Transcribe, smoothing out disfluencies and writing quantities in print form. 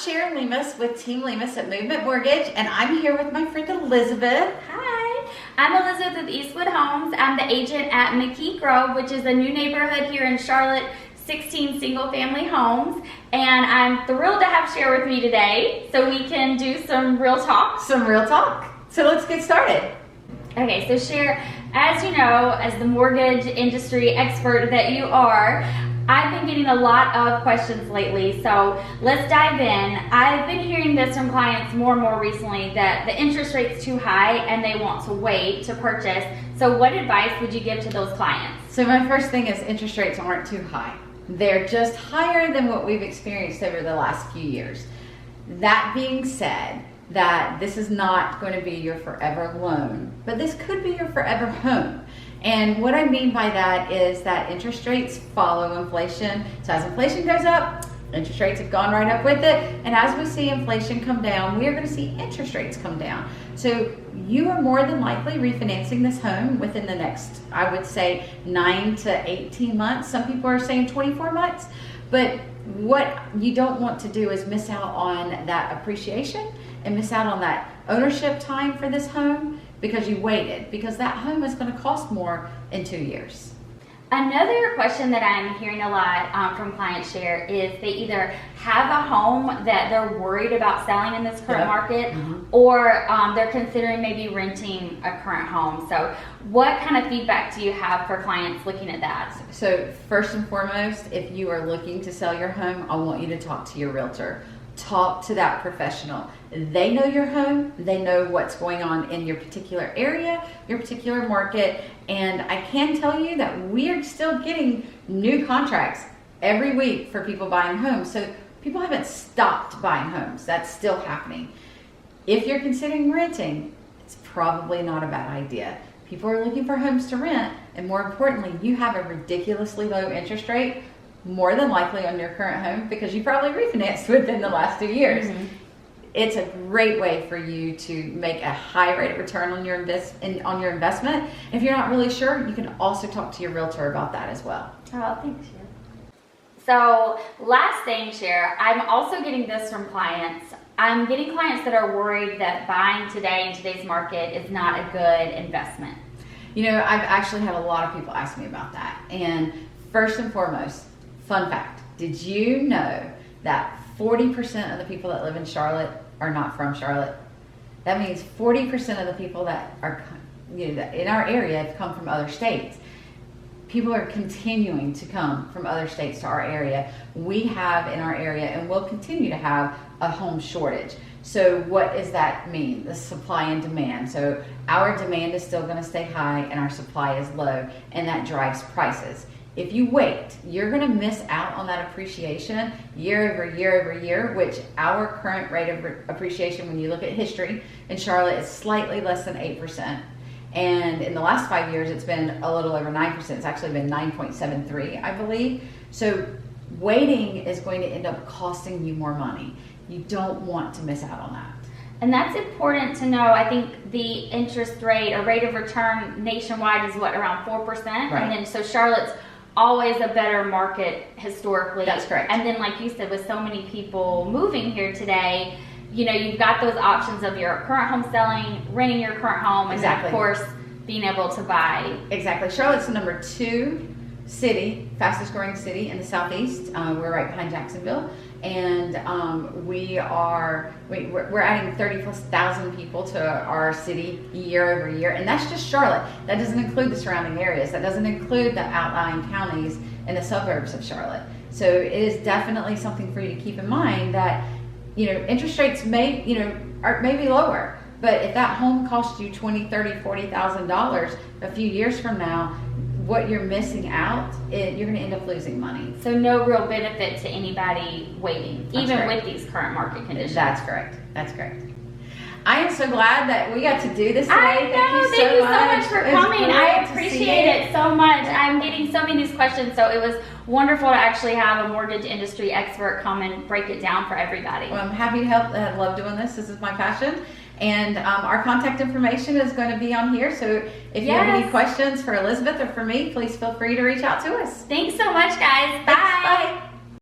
Cher Lemos with Team Lemos at Movement Mortgage, and I'm here with my friend Elizabeth. Hi, I'm Elizabeth with Eastwood Homes. I'm the agent at McKee Grove, which is a new neighborhood here in Charlotte, 16 single-family homes, and I'm thrilled to have Cher with me today so we can do some real talk. So let's get started. Okay, so Cher, as you know, as the mortgage industry expert that you are, I've been getting a lot of questions lately, so let's dive in. I've been hearing this from clients more and more recently that the interest rate's too high and they want to wait to purchase. So what advice would you give to those clients? So my first thing is interest rates aren't too high. They're just higher than what we've experienced over the last few years. That being said, that this is not going to be your forever loan, but this could be your forever home. And what I mean by that is that interest rates follow inflation. So as inflation goes up, interest rates have gone right up with it. And as we see inflation come down, we are going to see interest rates come down. So you are more than likely refinancing this home within the next, I would say, 9 to 18 months. Some people are saying 24 months. But what you don't want to do is miss out on that appreciation and miss out on that ownership time for this home because you waited, because that home is going to cost more in 2 years. Another question that I'm hearing a lot from clients share is they either have a home that they're worried about selling in this current market, or they're considering maybe renting a current home. So what kind of feedback do you have for clients looking at that? So first and foremost, if you are looking to sell your home, I want you to talk to your realtor. Talk to that professional. They know your home, they know what's going on in your particular area, your particular market, and I can tell you that we are still getting new contracts every week for people buying homes. So people haven't stopped buying homes. That's still happening. If you're considering renting, it's probably not a bad idea. People are looking for homes to rent, and more importantly, you have a ridiculously low interest rate, more than likely on your current home, because you probably refinanced within the last 2 years. It's a great way for you to make a high rate of return on your investment. If you're not really sure, you can also talk to your realtor about that as well. Oh, thanks, Cher. So last thing, Cher, I'm also getting this from clients. I'm getting clients that are worried that buying today in today's market is not a good investment. You know, I've actually had a lot of people ask me about that. And first and foremost, fun fact, did you know that 40% of the people that live in Charlotte are not from Charlotte? That means 40% of the people that are in our area have come from other states. People are continuing to come from other states to our area. We have in our area, and will continue to have, a home shortage. So what does that mean? The supply and demand. So our demand is still going to stay high and our supply is low, and that drives prices. If you wait, you're going to miss out on that appreciation year over year over year, which our current rate of appreciation, when you look at history in Charlotte, is slightly less than 8%. And in the last 5 years, it's been a little over 9%. It's actually been 9.73, I believe. So waiting is going to end up costing you more money. You don't want to miss out on that. And that's important to know. I think the interest rate or rate of return nationwide is what, around 4%? Right. And then so Charlotte's always a better market historically. That's correct. And then like you said, with so many people moving here today, you know, you've got those options of your current home selling, renting your current home, and then of course being able to buy. Exactly. Charlotte's the number 2 city, fastest growing city in the southeast. We're right behind Jacksonville, and we're adding 30,000+ people to our city year over year, and that's just Charlotte. That doesn't include the surrounding areas. That doesn't include the outlying counties and the suburbs of Charlotte. So it is definitely something for you to keep in mind that, you know, interest rates may be lower, but if that home costs you $20,000, $30,000, $40,000 a few years from now, what you're missing out, you're going to end up losing money. So no real benefit to anybody waiting, That's even correct. with these current market conditions. That's correct. That's correct. I am so glad that we got to do this today. I know. Thank you so much for coming. I great to see appreciate it so much. Yeah. I'm getting so many of these questions, so it was wonderful to actually have a mortgage industry expert come and break it down for everybody. Well, I'm happy to help. I love doing this. This is my passion. And our contact information is going to be on here. So if you have any questions for Elizabeth or for me, please feel free to reach out to us. Thanks so much, guys. Thanks. Bye.